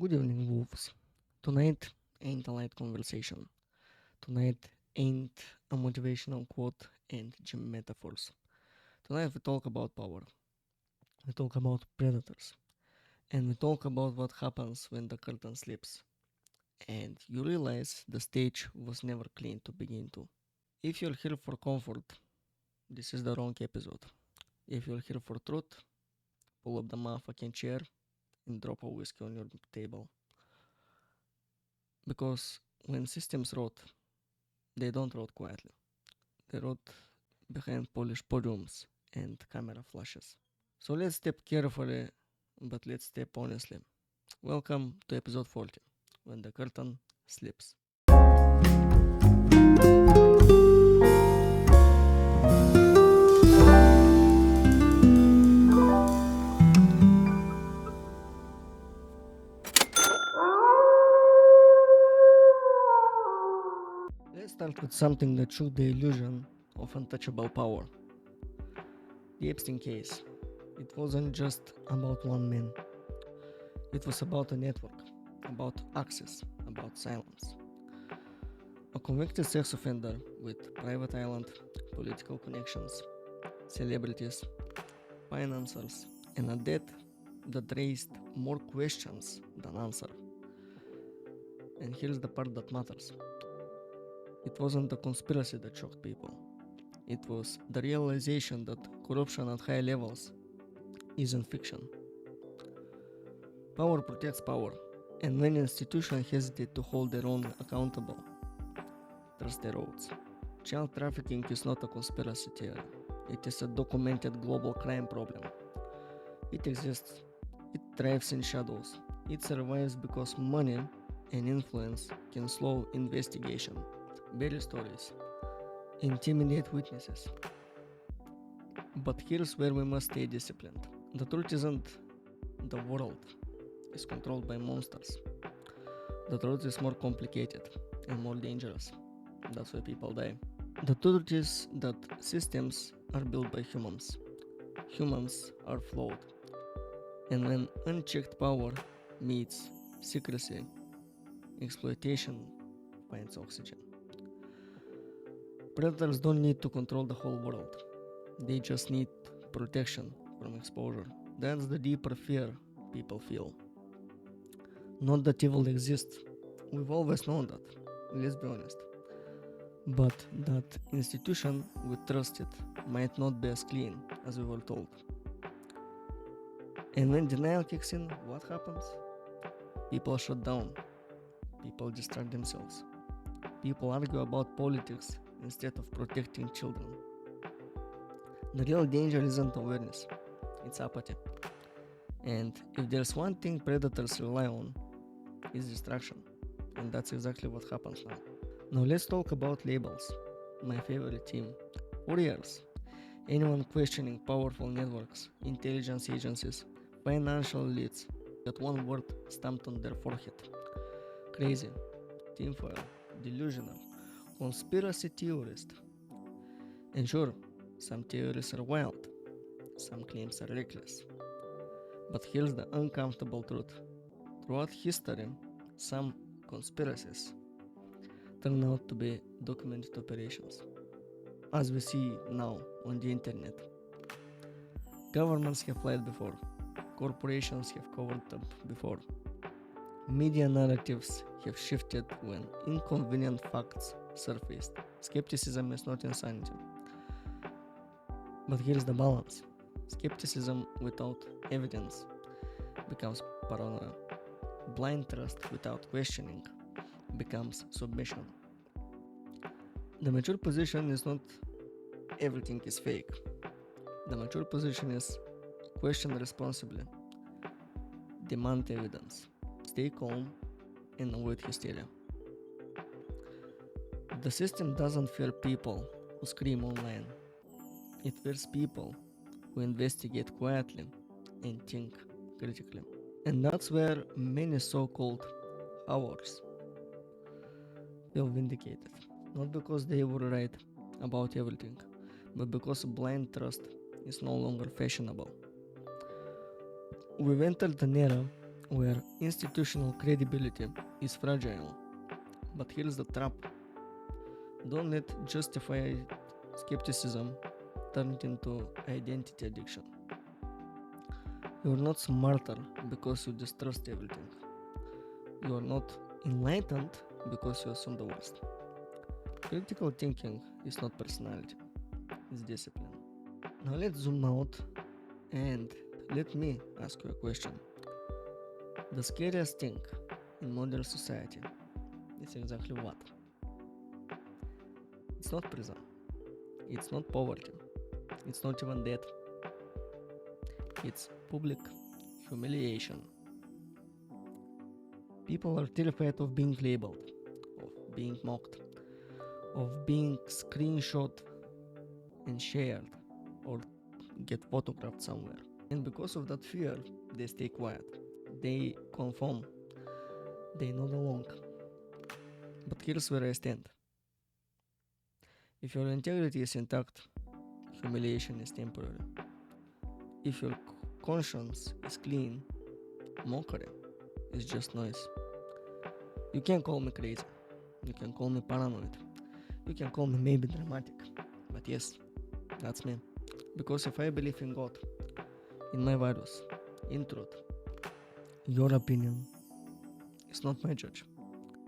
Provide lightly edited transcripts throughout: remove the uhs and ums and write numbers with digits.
Good evening, wolves. Tonight ain't a light conversation. Tonight ain't a motivational quote and gym metaphors. Tonight we talk about power. We talk about predators. And we talk about what happens when the curtain slips. And you realize the stage was never clean to begin to. If you're here for comfort, this is the wrong episode. If you're here for truth, pull up the motherfucking chair and drop a whiskey on your table. Because when systems rot, they don't rot quietly. They rot behind polished podiums and camera flashes. So let's step carefully, but let's step honestly. Welcome to episode 40, when the curtain slips. Let's start with something that shook the illusion of untouchable power. The Epstein case. It wasn't just about one man. It was about a network, about access, about silence. A convicted sex offender with private island, political connections, celebrities, financiers, and a debt that raised more questions than answers. And here's the part that matters. It wasn't the conspiracy that shocked people. It was the realization that corruption at high levels isn't fiction. Power protects power, and when institutions hesitate to hold their own accountable, trust erodes. Child trafficking is not a conspiracy theory. It is a documented global crime problem. It exists. It thrives in shadows. It survives because money and influence can slow investigation, bury stories, intimidate witnesses. But here's where we must stay disciplined. The truth isn't the world is controlled by monsters. The truth is more complicated and more dangerous. That's why people die. The truth is that systems are built by humans. Humans are flawed. And when unchecked power meets secrecy, exploitation finds oxygen. Predators don't need to control the whole world. They just need protection from exposure. That's the deeper fear people feel. Not that evil exists. We've always known that. Let's be honest. But that institution we trusted might not be as clean as we were told. And when denial kicks in, what happens? People shut down. People distract themselves. People argue about politics instead of protecting children. The real danger isn't awareness, it's apathy. And if there's one thing predators rely on, it's distraction. And that's exactly what happens now. Now let's talk about labels. My favorite team. For years, anyone questioning powerful networks, intelligence agencies, financial elites got one word stamped on their forehead. Crazy, tinfoil, delusional, conspiracy theorist. And sure, some theories are wild, some claims are reckless. But here's the uncomfortable truth. Throughout history, some conspiracies turn out to be documented operations. As we see now on the internet, governments have lied before, corporations have covered up before, media narratives have shifted when inconvenient facts surfaced. Skepticism is not insanity. But here's the balance. Skepticism without evidence becomes paranoia. Blind trust without questioning becomes submission. The mature position is not everything is fake. The mature position is question responsibly, demand evidence, stay calm, and avoid hysteria. The system doesn't fear people who scream online. It fears people who investigate quietly and think critically. And that's where many so-called hours feel vindicated. Not because they were right about everything, but because blind trust is no longer fashionable. We've entered an era where institutional credibility is fragile. But here's the trap. Don't let justified skepticism turn it into identity addiction. You're not smarter because you distrust everything. You are not enlightened because you assume the worst. Critical thinking is not personality, it's discipline. Now let's zoom out and let me ask you a question. The scariest thing in modern society is exactly what? It's not prison, it's not poverty, it's not even death. It's public humiliation. People are terrified of being labeled, of being mocked, of being screenshot and shared or get photographed somewhere. And because of that fear, they stay quiet. They conform. They nod along. But here's where I stand. If your integrity is intact, humiliation is temporary. If your conscience is clean, mockery is just noise. You can call me crazy. You can call me paranoid. You can call me maybe dramatic. But yes, that's me. Because if I believe in God, in my values, in truth, your opinion is not my judge.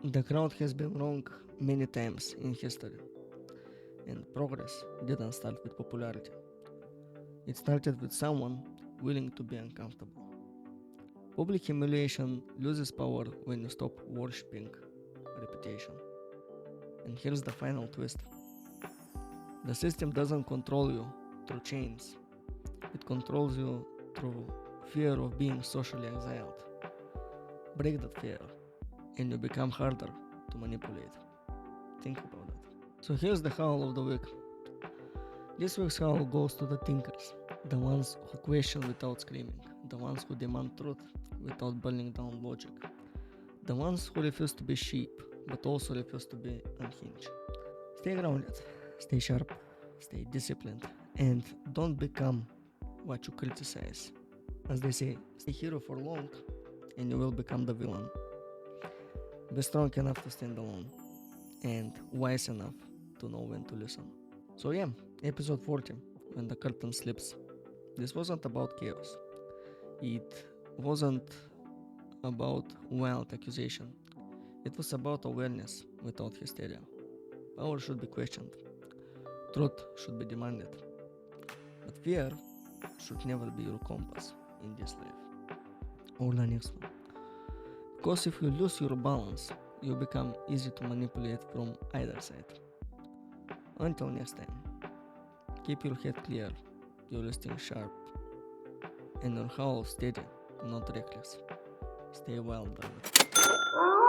The crowd has been wrong many times in history. And progress didn't start with popularity. It started with someone willing to be uncomfortable. Public humiliation loses power when you stop worshipping reputation. And here's the final twist. The system doesn't control you through chains. It controls you through fear of being socially exiled. Break that fear, and you become harder to manipulate. Think about that. So here's the howl of the week. This week's howl goes to the thinkers, the ones who question without screaming, the ones who demand truth without burning down logic, the ones who refuse to be sheep but also refuse to be unhinged. Stay grounded, stay sharp, stay disciplined, and don't become what you criticize. As they say, stay hero for long and you will become the villain. Be strong enough to stand alone and wise enough to know when to listen. So yeah, episode 40, when the curtain slips. This wasn't about chaos. It wasn't about wild accusation. It was about awareness without hysteria. Power should be questioned. Truth should be demanded. But fear should never be your compass in this life or the next one. Because if you lose your balance, you become easy to manipulate from either side. Until next time, keep your head clear, your instinct sharp, and your howl steady, not reckless. Stay wild, brother.